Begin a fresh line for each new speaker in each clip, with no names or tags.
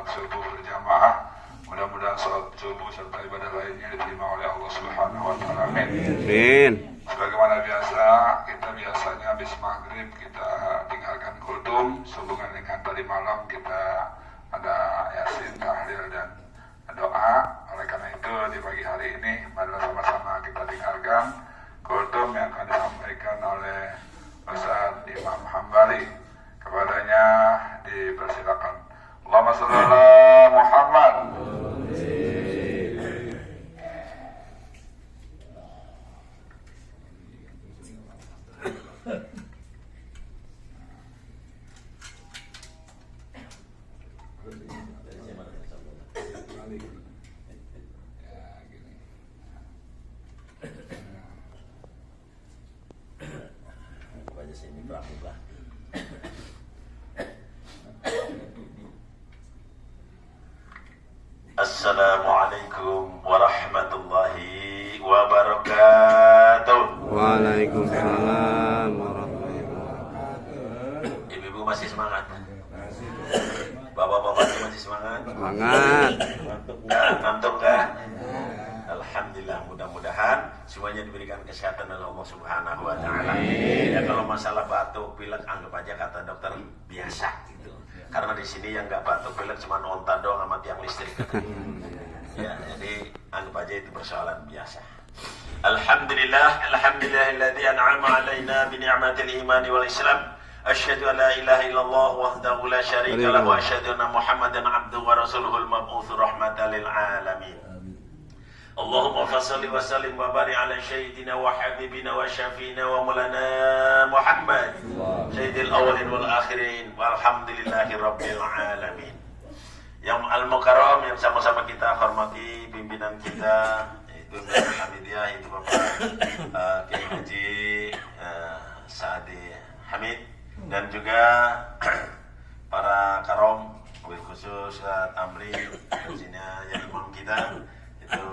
sholat subuh berjamaah. Mudah-mudahan sholat subuh serta ibadah lainnya diterima oleh Allah Subhanahu wa Ta'ala. Amin. Sebagaimana biasa, kita biasanya habis maghrib kita tinggalkan kultum. Sehubungan dengan tadi malam kita ada yasin, tahlil dan doa. Oleh karena itu di pagi hari ini marilah sama-sama kita dengarkan kultum yang akan disampaikan oleh Ustaz Imam Hambali. Kepadanya dipersilakan. Allahumma sholli ala Muhammad.
Assalamualaikum warahmatullahi wabarakatuh.
Waalaikumsalam warahmatullahi wabarakatuh.
Ibu-ibu masih semangat? Bapak-bapak masih semangat?
Semangat.
Ngantuk kah? Alhamdulillah, mudah-mudahan semuanya diberikan kesehatan oleh Allah Subhanahu wa Ta'ala. Ya, kalau masalah batuk pilek anggap aja kata dokter biasa gitu. Karena di sini yang nggak batuk pilek cuma onta doang sama tiang listrik. Ya, jadi anggap aja itu persoalan biasa. Alhamdulillahilladzi an'ama 'alaina bi ni'matil iman wal islam. Asyhadu an la ilaha illallah wahdahu la syarika lahu wa asyhadu anna Muhammadan 'abduhu wa rasuluhul mab'uts rahmatan lil alamin. Allahumma fassalli wa sallim wa barik ala sayyidina wa habibina wa syafiina wa maulana Muhammad sayyidil awwalin wal akhirin walhamdulillahi rabbil alamin. Yang al-mukarram yang sama-sama kita hormati pimpinan kita yaitu Hamidiyah, itu Bapak Kiai Haji Saadi Hamid, dan juga para karom wabil khusus Amri dan sini yang imam kita itu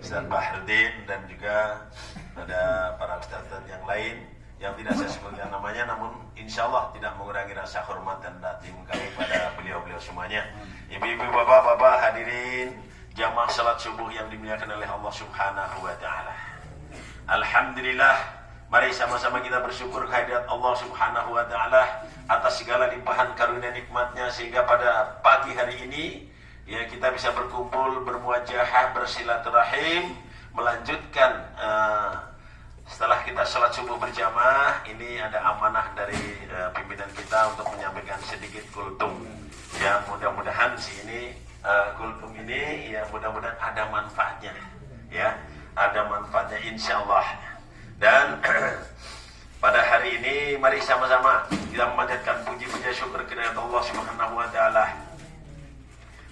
Ustaz Bahrudin, dan juga ada para ustaz yang lain yang tidak saya sebutkan namanya, namun insya Allah tidak mengurangi rasa hormat dan takdim kami pada beliau-beliau semuanya. Ibu-ibu, bapak-bapak, hadirin jamaah salat subuh yang dimuliakan oleh Allah Subhanahu wa Ta'ala. Alhamdulillah, mari sama-sama kita bersyukur kehadirat Allah Subhanahu wa Ta'ala atas segala limpahan karunia nikmatnya, sehingga pada pagi hari ini ya kita bisa berkumpul, bermuajahah, bersilaturahim, melanjutkan setelah kita sholat subuh berjamaah. Ini ada amanah dari pimpinan kita untuk menyampaikan sedikit kultum yang mudah-mudahan kultum ini ya mudah-mudahan ada manfaatnya, ya ada manfaatnya insyaallah. Dan pada hari ini mari sama-sama kita memanjatkan puji-puji syukur kepada Allah Subhanahu wa Ta'ala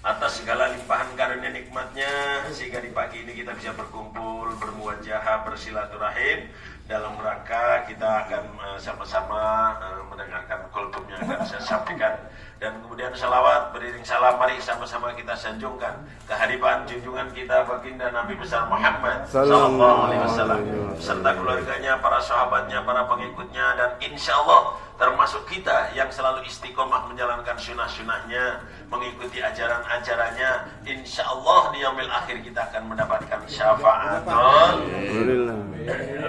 atas segala limpahan karunia nikmatnya, sehingga di pagi ini kita bisa berkumpul, bermuajahah, bersilaturahim dalam rangka kita akan sama-sama mendengarkan kultum yang akan saya sampaikan. Dan kemudian salawat beriring salam mari sama-sama kita sanjungkan kehadiran junjungan kita baginda Nabi besar Muhammad sallallahu alaihi wasallam serta keluarganya, para sahabatnya, para pengikutnya, dan insya Allah termasuk kita yang selalu istiqomah menjalankan sunnah-sunnahnya, mengikuti ajaran-ajarannya. Insya Allah di yaumil akhir kita akan mendapatkan syafaatul.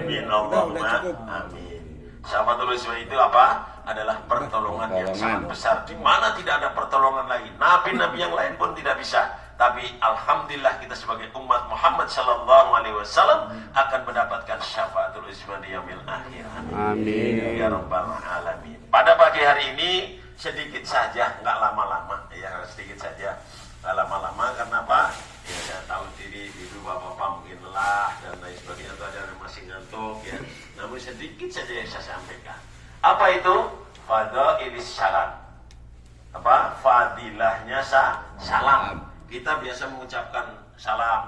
Amin Allahumma amin. Syafaatul uzma itu apa? Adalah pertolongan yang sangat besar, di mana tidak ada pertolongan lain. Nabi-nabi yang lain pun tidak bisa. Tapi alhamdulillah kita sebagai umat Muhammad sallallahu alaihi wasallam akan mendapatkan syafaatul uzma di yaumil akhir. Amin ya rabbal alamin. Pada pagi hari ini sedikit saja, nggak lama-lama ya, sedikit saja, nggak lama-lama. Karena apa? Ya saya tahu diri ibu bapak mungkin lelah dan lain sebagainya, atau ada yang masih ngantuk ya. Namun sedikit saja yang saya sampaikan. Apa itu? Fadailis salam. Apa? Fadilahnya salam. Kita biasa mengucapkan salam,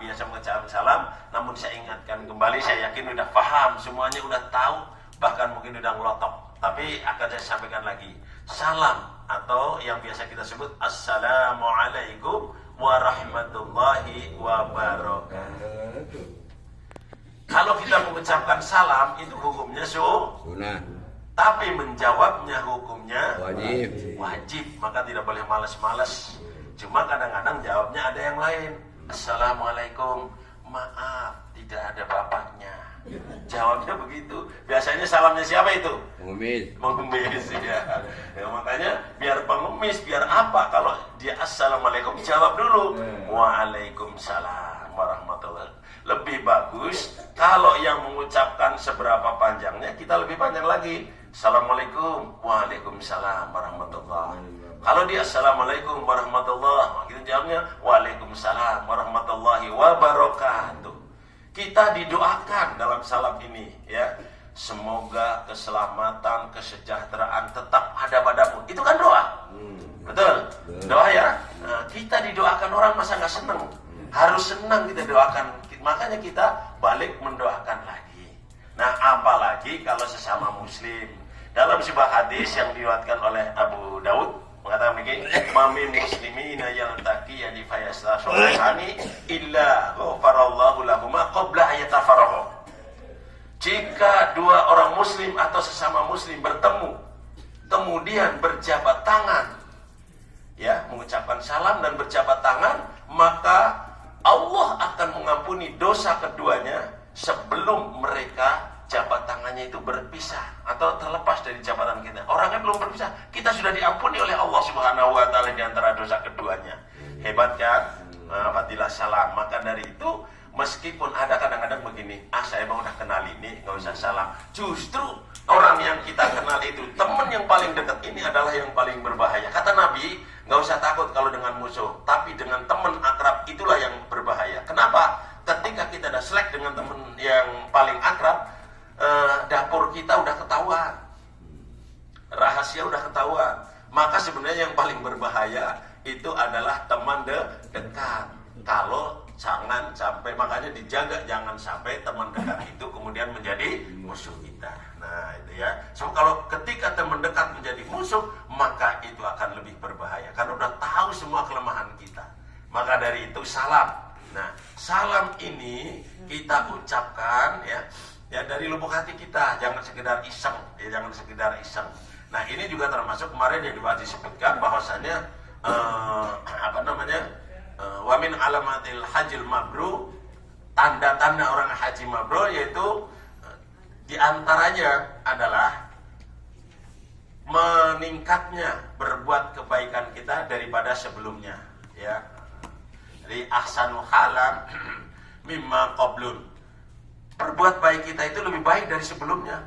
namun saya ingatkan kembali, saya yakin udah paham, semuanya udah tahu, bahkan mungkin udah ngelotok. Tapi akan saya sampaikan lagi. Salam atau yang biasa kita sebut Assalamualaikum warahmatullahi wabarakatuh. Kalau kita mengucapkan salam itu hukumnya sunnah. Tapi menjawabnya hukumnya
Wajib.
wajib, maka tidak boleh malas-malas. Cuma kadang-kadang jawabnya ada yang lain. Assalamualaikum, maaf tidak ada bapaknya. Jawabnya begitu. Biasanya salamnya siapa itu?
Pengemis.
Pengemis ya. Ya makanya biar pengemis, biar apa kalau dia assalamualaikum jawab dulu waalaikumsalam warahmatullahi. Lebih bagus kalau yang mengucapkan seberapa panjangnya kita lebih panjang lagi. Assalamualaikum, waalaikumsalam warahmatullahi. Kalau dia assalamualaikum warahmatullahi, kita jawabnya waalaikumsalam warahmatullahi wabarakatuh. Kita didoakan dalam salam ini ya. Semoga keselamatan, kesejahteraan tetap ada padamu. Itu kan doa. Betul? Doa ya. Nah, kita didoakan orang masa nggak senang? Harus senang kita doakan. Makanya kita balik mendoakan lagi. Nah, apalagi kalau sesama muslim. Dalam sebuah hadis yang diriwayatkan oleh Abu Daud mengatakan begini, "Mamin muslimina yaltaqiyani fayastasawani illa ghafarallahu lahuma qabla ayatafarrahu." Jika dua orang muslim atau sesama muslim bertemu, kemudian berjabat tangan, ya, mengucapkan salam dan berjabat tangan, maka Allah akan mengampuni dosa keduanya sebelum mereka jabat tangannya itu berpisah atau terlepas dari jabatan kita. Orangnya belum berpisah, kita sudah diampuni oleh Allah Subhanahu wa taala di antara dosa keduanya. Hebat kan? Fadilah salam. Maka dari itu meskipun ada kadang-kadang begini, saya mau udah kenal ini, nggak usah salam. Justru orang yang kita kenal itu, teman yang paling dekat ini adalah yang paling berbahaya. Kata Nabi, nggak usah takut kalau dengan musuh, tapi dengan teman akrab itulah yang berbahaya. Kenapa? Ketika kita ada selek dengan teman yang paling akrab, dapur kita udah ketahuan, rahasia udah ketahuan. Maka sebenarnya yang paling berbahaya itu adalah teman dekat. Kalau jangan sampai, makanya dijaga jangan sampai teman dekat itu kemudian menjadi musuh kita. Nah itu ya. So kalau ketika teman dekat menjadi musuh, maka itu akan lebih berbahaya karena udah tahu semua kelemahan kita. Maka dari itu salam. Nah salam ini kita ucapkan ya dari lubuk hati kita, jangan sekedar iseng, ya jangan sekedar iseng. Nah ini juga termasuk kemarin yang disebutkan bahwasanya wa min alamatil hajil mabrur, tanda-tanda orang haji mabrur yaitu diantaranya adalah meningkatnya berbuat kebaikan kita daripada sebelumnya, ya. Jadi ahsanu halam mimma qablun. Berbuat baik kita itu lebih baik dari sebelumnya.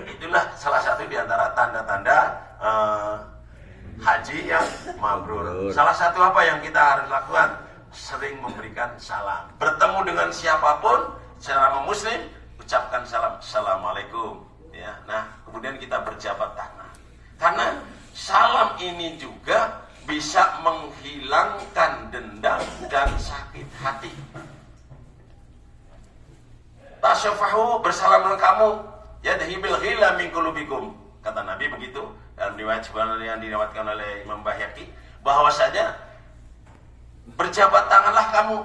Itulah salah satu di antara tanda-tanda haji yang mabrur. Salah satu apa yang kita harus lakukan? Sering memberikan salam. Bertemu dengan siapapun secara muslim, ucapkan salam. Assalamualaikum. Ya, nah kemudian kita berjabat tangan. Karena salam ini juga bisa menghilangkan dendam dan sakit hati. Tasyafahu, bersalaman kamu, ya dahibil ghila min qulubikum. Kata Nabi begitu dalam riwayat yang diriwayatkan oleh Imam Baihaqi, bahwasanya berjabat tanganlah kamu,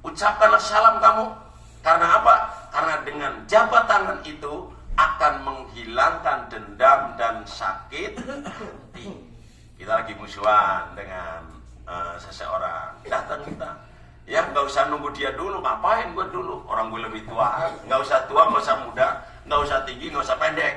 ucapkanlah salam kamu. Karena apa? Karena dengan jabat tangan itu akan menghilangkan dendam dan sakit hati. Kita lagi musuhan dengan seseorang, datang kita, ya nggak usah nunggu dia dulu, ngapain gue dulu, orang gue lebih tua, nggak usah tua, nggak usah muda, nggak usah tinggi, nggak usah pendek.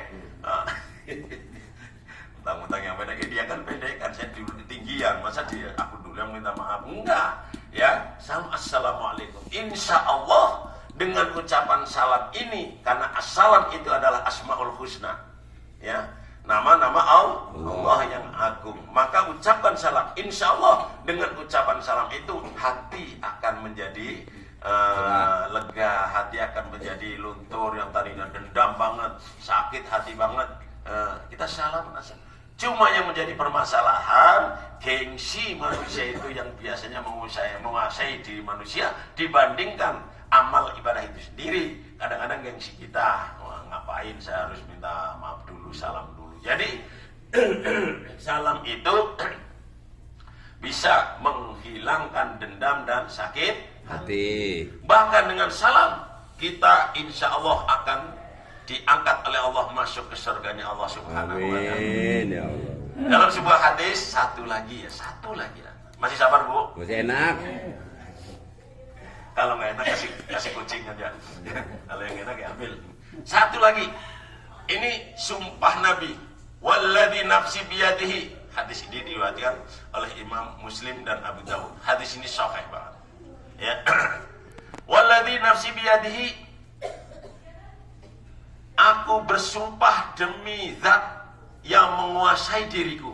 Mentang-mentang yang pendek, dia kan pendek kan, saya dulu tinggian, masa dia aku dulu yang minta maaf? Enggak, ya. Salam assalamualaikum. Insya Allah dengan ucapan salam ini, karena assalam itu adalah asmaul husna, ya, nama-nama Allah yang agung. Maka ucapkan salam. Insya Allah dengan ucapan salam itu hati akan menjadi lega, hati akan menjadi luntur. Yang tadinya dendam banget, sakit hati banget, kita salam. Cuma yang menjadi permasalahan, gengsi manusia itu yang biasanya menguasai diri manusia dibandingkan amal ibadah itu sendiri. Kadang-kadang gengsi kita, wah, ngapain saya harus minta maaf dulu, salam dulu. Jadi salam itu bisa menghilangkan dendam dan sakit hati. Bahkan dengan salam kita insya Allah akan diangkat oleh Allah masuk ke surganya Allah Subhanahu wa taala.
Amin ya Allah.
Dalam sebuah hadis satu lagi ya. Masih sabar Bu?
Masih enak.
Kalau nggak enak kasih kucing aja. Kalau yang enak ya ambil. Satu lagi. Ini sumpah Nabi. Walladzi nafsi biyadihi. Hadis ini diriwayatkan oleh Imam Muslim dan Abu Dawud. Hadis ini sahih banget. Ya. Walladzi nafsi biyadihi. Aku bersumpah demi zat yang menguasai diriku.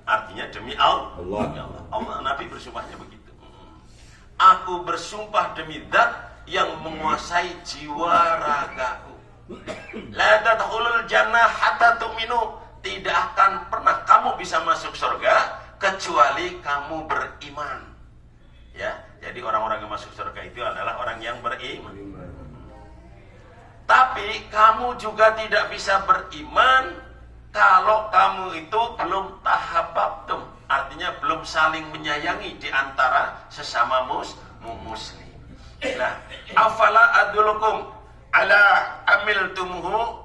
Artinya demi Allah. Allah Nabi bersumpahnya begitu. Aku bersumpah demi zat yang menguasai jiwa ragaku. La tadkhulul jannah hatta tu'minu. Tidak akan pernah kamu bisa masuk surga kecuali kamu beriman. Ya, jadi orang-orang yang masuk surga itu adalah orang yang beriman. Tapi kamu juga tidak bisa beriman kalau kamu itu belum tahabbtum, artinya belum saling menyayangi di antara sesama muslim. Nah, afala adulukum ala amiltumuhu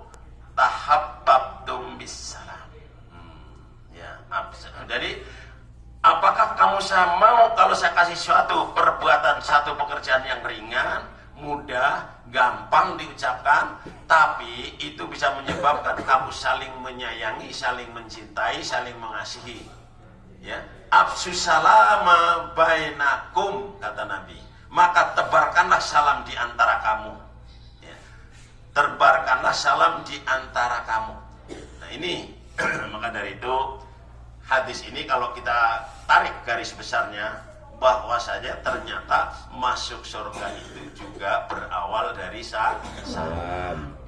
tahabbtum bisalam. Jadi apakah kamu mau kalau saya kasih suatu perbuatan, satu pekerjaan yang ringan, mudah, gampang diucapkan, tapi itu bisa menyebabkan kamu saling menyayangi, saling mencintai, saling mengasihi. Ya, afsus salama bainakum, kata Nabi. Maka tebarkanlah salam di antara kamu. Ya. Tebarkanlah salam di antara kamu. Nah ini, maka dari itu hadis ini kalau kita tarik garis besarnya, bahwasanya ternyata masuk surga itu juga berawal dari salam.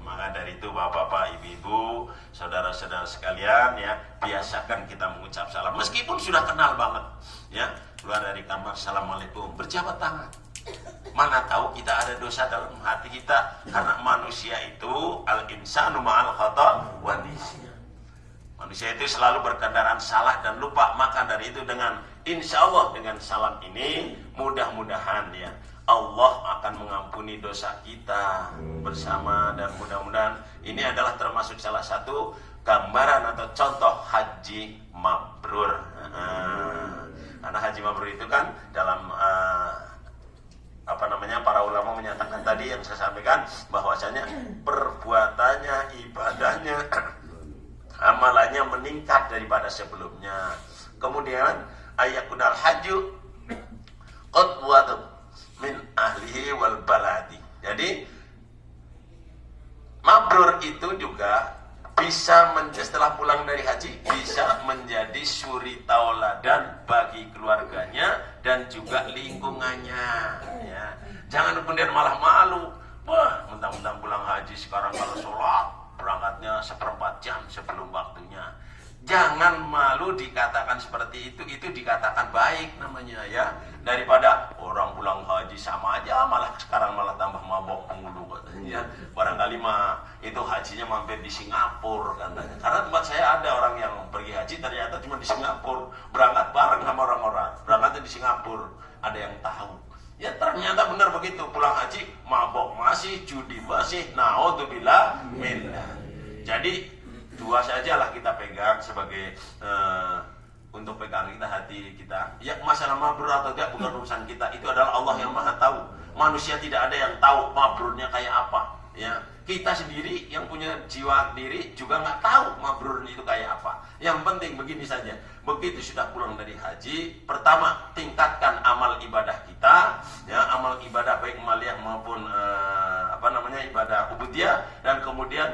Maka dari itu bapak-bapak, ibu-ibu, saudara-saudara sekalian ya, biasakan kita mengucap salam meskipun sudah kenal banget ya. Keluar dari kamar, assalamualaikum, berjabat tangan. Mana tahu kita ada dosa dalam hati kita, karena manusia itu al-insanu ma'al khata' wa nisyan. Manusia itu selalu berkendaraan salah dan lupa. Maka dari itu dengan insya Allah dengan salam ini mudah-mudahan ya Allah akan mengampuni dosa kita bersama. Dan mudah-mudahan ini adalah termasuk salah satu gambaran atau contoh haji mabrur. Karena haji mabrur itu kan dalam para ulama menyatakan tadi yang saya sampaikan, bahwasanya perbuatannya, ibadahnya, amalannya meningkat daripada sebelumnya. Kemudian ayakunal haju qudwatun min ahlihi wal baladi. Jadi mabrur itu juga bisa setelah pulang dari haji bisa menjadi suri tauladan bagi keluarganya dan juga lingkungannya ya. Jangan kemudian malah malu, wah mentang-mentang pulang haji sekarang kalau sholat berangkatnya 1/4 jam sebelum waktunya. Jangan malu dikatakan seperti itu dikatakan baik namanya ya. Daripada orang pulang haji sama aja, malah sekarang malah tambah mabok mulu katanya. Barangkali mah itu hajinya mampir di Singapura katanya. Karena tempat saya ada orang yang pergi haji ternyata cuma di Singapura, berangkat bareng sama orang-orang, berangkatnya di Singapura, ada yang tahu. Ya ternyata benar begitu, pulang haji mabok masih, judi masih, naudzubillah minna. Jadi dua sajalah kita pegang sebagai untuk pegang kita hati kita. Ya masalah mabrur atau tidak bukan urusan kita, itu adalah Allah yang Maha tahu. Manusia tidak ada yang tahu mabrurnya kayak apa. Ya kita sendiri yang punya jiwa diri juga nggak tahu mabrurnya itu kayak apa. Yang penting begini saja, begitu sudah pulang dari haji, pertama tingkatkan amal ibadah kita, ya amal ibadah baik maliyah maupun ibadah ubudiyah, dan kemudian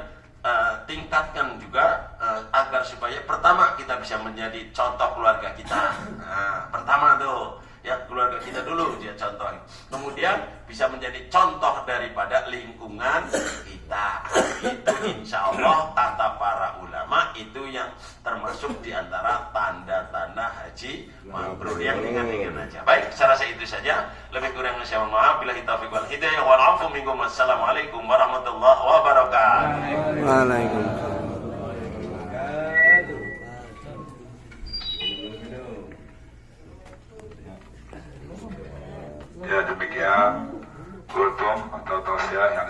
tingkatkan juga agar supaya pertama kita bisa menjadi contoh keluarga kita. Nah, pertama tuh ya keluarga kita dulu dia contoh. Kemudian bisa menjadi contoh daripada lingkungan kita. Itu insya Allah kata para ulama itu yang termasuk diantara tanda-tanda haji mabrur yang ringan-ringan aja. Baik, saya rasa itu saja. Lebih kurang saya mohon maaf. Billahi taufiq wal hidayah. Wal afu minkum. Wassalamualaikum warahmatullahi wabarakatuh.
Waalaikumsalam.
Ya demikian kultum atau tausiah yang